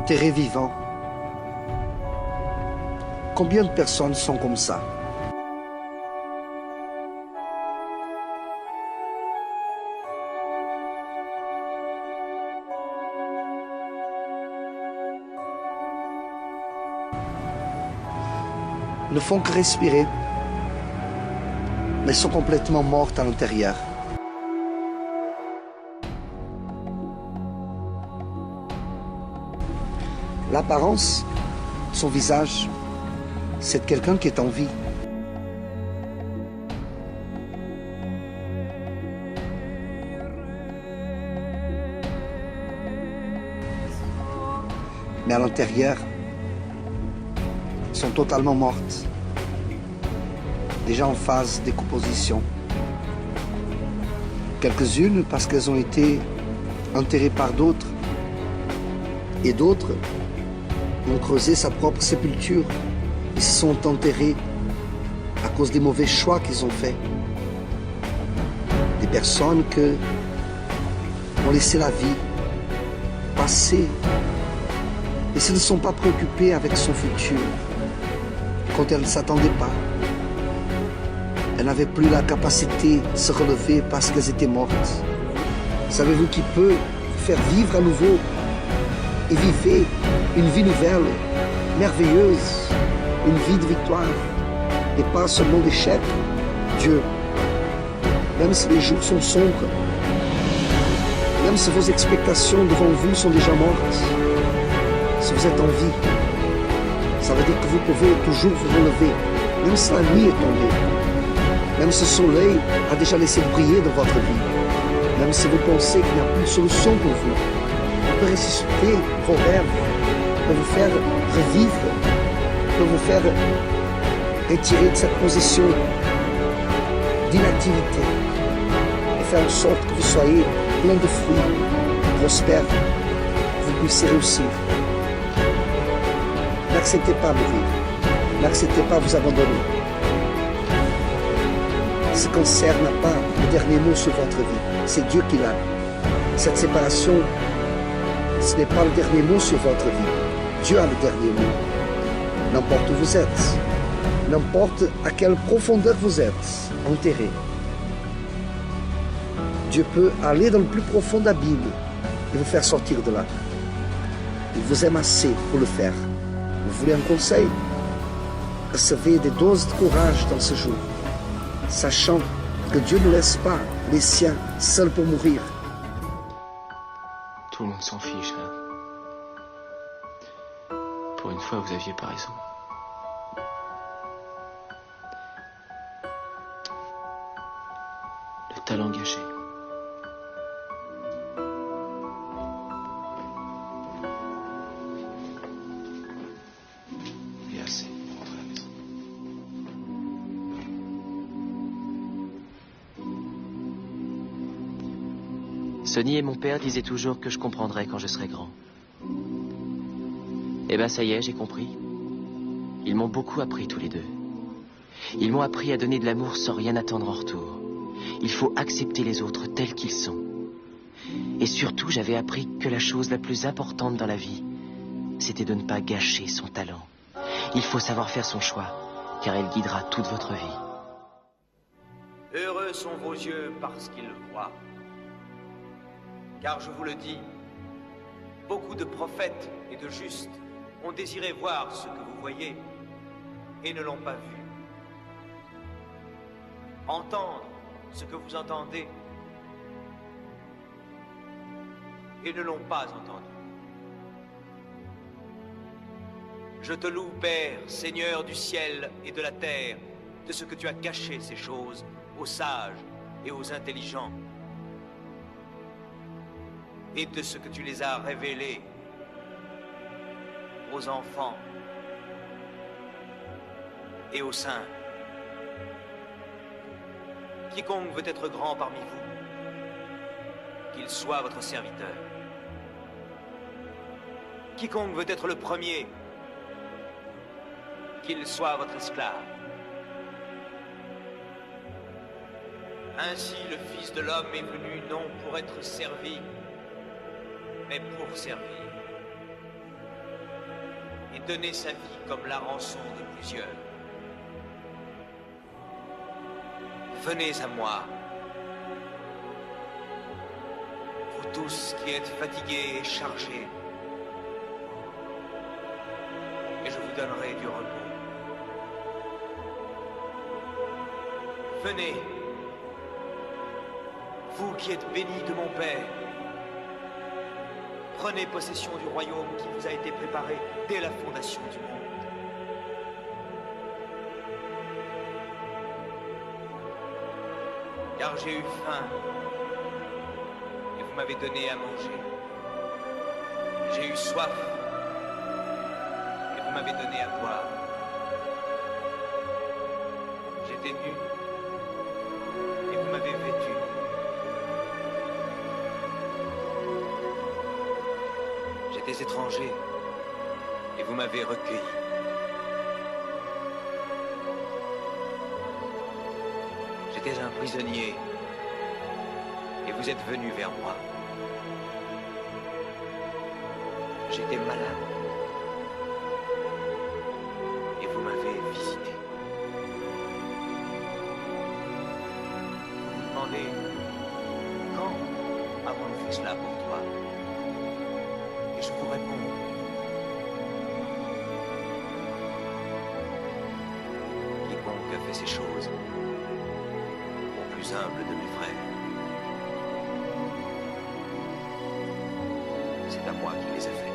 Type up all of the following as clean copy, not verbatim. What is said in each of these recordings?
enterrés vivants. Combien de personnes sont comme ça? Ne font que respirer, mais sont complètement mortes à l'intérieur. L'apparence, son visage, c'est de quelqu'un qui est en vie. Mais à l'intérieur, sont totalement mortes, déjà en phase de décomposition. Quelques-unes parce qu'elles ont été enterrées par d'autres, et d'autres ont creusé sa propre sépulture. Ils se sont enterrés à cause des mauvais choix qu'ils ont faits. Des personnes qui ont laissé la vie passer et se ne sont pas préoccupées avec son futur. Quand elles ne s'attendaient pas, elles n'avaient plus la capacité de se relever parce qu'elles étaient mortes. Savez-vous qui peut faire vivre à nouveau et vivre une vie nouvelle, merveilleuse, une vie de victoire et pas seulement d'échec? Dieu. Même si les jours sont sombres, même si vos expectations devant vous sont déjà mortes, si vous êtes en vie, ça veut dire que vous pouvez toujours vous relever, même si la nuit est tombée, même si le soleil a déjà laissé briller dans votre vie, même si vous pensez qu'il n'y a plus de solution pour vous. On peut ressusciter vos rêves, peut vous faire revivre, peut vous faire retirer de cette position d'inactivité et faire en sorte que vous soyez plein de fruits, prospères, que vous puissiez réussir. N'acceptez pas mourir, n'acceptez pas vous abandonner. Ce cancer n'a pas le dernier mot sur votre vie, c'est Dieu qui l'a. Cette séparation, ce n'est pas le dernier mot sur votre vie, Dieu a le dernier mot. N'importe où vous êtes, n'importe à quelle profondeur vous êtes enterré, Dieu peut aller dans le plus profond d'abîme et vous faire sortir de là. Il vous aime assez pour le faire. Vous voulez un conseil? Recevez des doses de courage dans ce jour, sachant que Dieu ne laisse pas les siens seuls pour mourir. Tout le monde s'en fiche, hein. Pour une fois, vous aviez pas raison. Le talent gâché. Et assez pour rentrer à la maison. Sonny et mon père disaient toujours que je comprendrais quand je serais grand. Eh ben ça y est, j'ai compris. Ils m'ont beaucoup appris tous les deux. Ils m'ont appris à donner de l'amour sans rien attendre en retour. Il faut accepter les autres tels qu'ils sont. Et surtout, j'avais appris que la chose la plus importante dans la vie, c'était de ne pas gâcher son talent. Il faut savoir faire son choix, car elle guidera toute votre vie. Heureux sont vos yeux parce qu'ils voient. Car je vous le dis, beaucoup de prophètes et de justes ont désiré voir ce que vous voyez et ne l'ont pas vu. Entendre ce que vous entendez et ne l'ont pas entendu. Je te loue, Père, Seigneur du ciel et de la terre, de ce que tu as caché ces choses aux sages et aux intelligents, et de ce que tu les as révélés aux enfants et aux saints. Quiconque veut être grand parmi vous, qu'il soit votre serviteur. Quiconque veut être le premier, qu'il soit votre esclave. Ainsi le Fils de l'homme est venu non pour être servi, mais pour servir donné sa vie comme la rançon de plusieurs. Venez à moi, vous tous qui êtes fatigués et chargés, et je vous donnerai du repos. Venez, vous qui êtes bénis de mon Père, prenez possession du royaume qui vous a été préparé dès la fondation du monde. Car j'ai eu faim, et vous m'avez donné à manger. J'ai eu soif, et vous m'avez donné à boire. J'étais nu, et vous m'avez vêtu. J'étais étranger, et vous m'avez recueilli. J'étais un prisonnier, et vous êtes venu vers moi. J'étais malade, et vous m'avez visité. Vous me demandez, quand avons-nous fait cela pour toi? Et je vous réponds, quiconque a fait ces choses au plus humble de mes frères, c'est à moi qui les ai faites.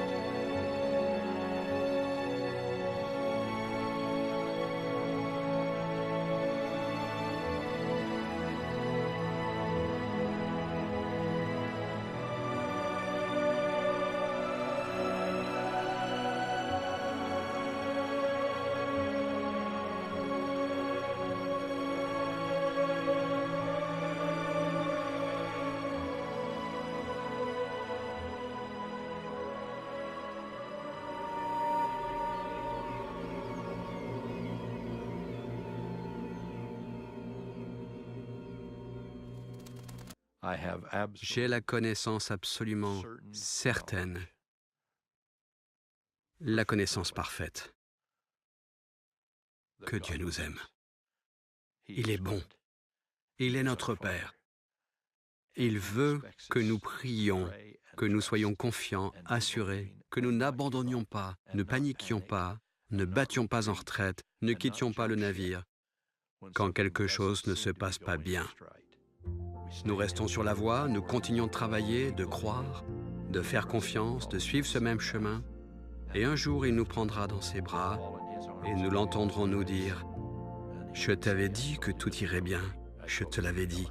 J'ai la connaissance absolument certaine, la connaissance parfaite, que Dieu nous aime. Il est bon. Il est notre Père. Il veut que nous prions, que nous soyons confiants, assurés, que nous n'abandonnions pas, ne paniquions pas, ne battions pas en retraite, ne quittions pas le navire quand quelque chose ne se passe pas bien. Nous restons sur la voie, nous continuons de travailler, de croire, de faire confiance, de suivre ce même chemin. Et un jour, il nous prendra dans ses bras et nous l'entendrons nous dire « Je t'avais dit que tout irait bien, je te l'avais dit.